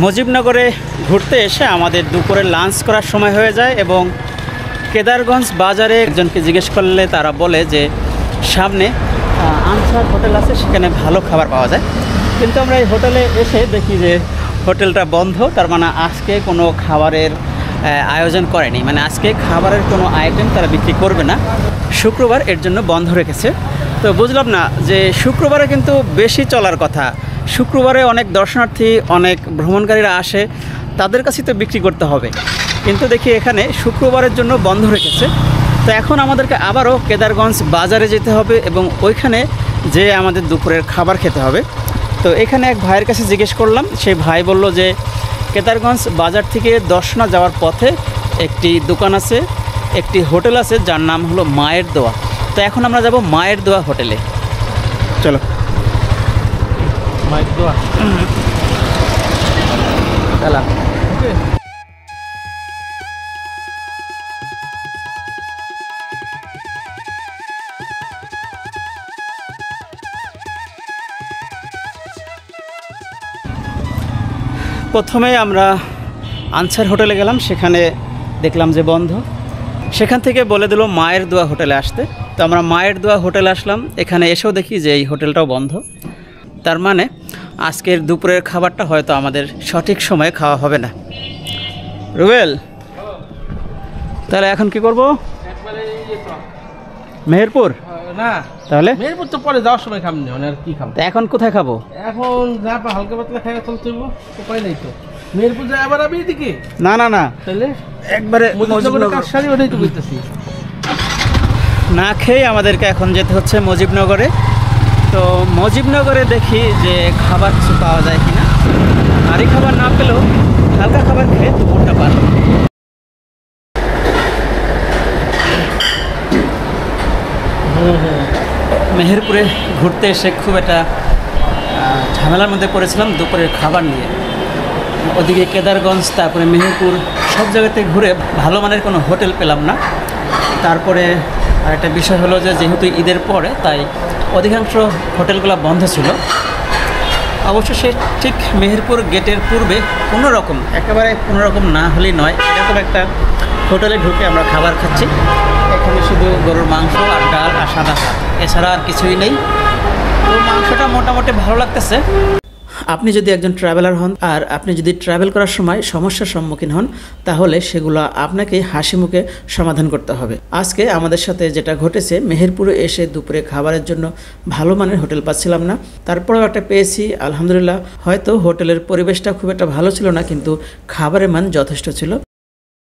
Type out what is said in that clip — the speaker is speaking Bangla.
মুজিবনগরে ঘুরতে এসে আমাদের দুপুরে লাঞ্চ করার সময় হয়ে যায় এবং কেদারগঞ্জ বাজারে একজনকে জিজ্ঞেস করলে তারা বলে যে সামনে আনসার হোটেল আছে, সেখানে ভালো খাবার পাওয়া যায়। কিন্তু আমরা এই হোটেলে এসে দেখি যে হোটেলটা বন্ধ। তার মানে আজকে কোনো খাবারের আয়োজন করেনি, মানে আজকে খাবারের কোনো আইটেম তারা বিক্রি করবে না, শুক্রবার এর জন্য বন্ধ রেখেছে। তো বুঝলাম না যে শুক্রবারে কিন্তু বেশি চলার কথা, শুক্রবারে অনেক দর্শনার্থী অনেক ভ্রমণকারীরা আসে, তাদের কাছেই তো বিক্রি করতে হবে। কিন্তু দেখি এখানে শুক্রবারের জন্য বন্ধ রেখেছে। তো এখন আমাদেরকে আবারও কেদারগঞ্জ বাজারে যেতে হবে এবং ওইখানে যে আমাদের দুপুরের খাবার খেতে হবে। তো এখানে এক ভাইয়ের কাছে জিজ্ঞেস করলাম, সেই ভাই বলল যে কেদারগঞ্জ বাজার থেকে দর্শনা যাওয়ার পথে একটি দোকান আছে, একটি হোটেল আছে যার নাম হলো মায়ের দোয়া। তো এখন আমরা যাব মায়ের দোয়া হোটেলে। চলো মায়ের দোয়া চলা। প্রথমে আমরা আনসার হোটেলে গেলাম, সেখানে দেখলাম যে বন্ধ। সেখান থেকে বলে দিল মায়ের দোয়া হোটেলে আসতে। তো আমরা মায়ের দোয়া হোটেলে আসলাম। এখানে এসেও দেখি যে এই হোটেলটাও বন্ধ। তার মানে আজকের দুপুরের খাবারটা হয়তো আমাদের সঠিক সময়ে খাওয়া হবে না। রুবেল, তাহলে এখন কি করব? মেহেরপুর না, তাহলে মেহেরপুর তো পরে যাওয়ার সময় খামনি, মানে আর কি খাম। এখন কোথায় খাবো? এখন যা হালকা পাতলা খাই চলতে হইব, উপায় নেই তো। মেহেরপুর যায় আবার আমি এদিকে? না না না, তাহলে একবারে কাশারি ওটাই তো বলতেছি। না খেয়ে আমাদেরকে এখন যেতে হচ্ছে মুজিবনগরে। তো মুজিবনগরে দেখি যে খাবার কিছু পাওয়া যায় কিনা। ভারী খাবার না পেলেও হালকা খাবার খেয়ে দুপুরটা পার। মেহেরপুরে ঘুরতে এসে খুব একটা ঝামেলার মধ্যে পড়েছিলাম দুপুরের খাবার নিয়ে। ওদিকে কেদারগঞ্জ, তারপরে মেহেরপুর, সব জায়গাতে ঘুরে ভালো মানের কোনো হোটেল পেলাম না। তারপরে আরেকটা বিষয় হলো যে যেহেতু ঈদের পরে, তাই অধিকাংশ হোটেলগুলো বন্ধ ছিল। অবশ্য সে ঠিক মেহেরপুর গেটের পূর্বে কোনোরকম, একেবারে কোনোরকম না হলেই নয়, এরকম একটা হোটেলে ঢুকে আমরা খাবার খাচ্ছি। এখানে শুধু গরুর মাংস আর ডাল আর সাদা ভাত, এছাড়া আর কিছুই নেই। তো মাংসটা মোটামুটি ভালো লাগতেছে। আপনি যদি একজন ট্রাভেলার হন আর আপনি যদি ট্রাভেল করার সময় সমস্যার সম্মুখীন হন, তাহলে সেগুলো আপনাকে হাসি মুখে সমাধান করতে হবে। আজকে আমাদের সাথে যেটা ঘটেছে, মেহেরপুরে এসে দুপুরে খাবারের জন্য ভালো মানের হোটেল পাচ্ছিলাম না, তারপরেও একটা পেয়েছি, আলহামদুলিল্লাহ। হয়তো হোটেলের পরিবেশটা খুব একটা ভালো ছিল না, কিন্তু খাবারের মান যথেষ্ট ছিল।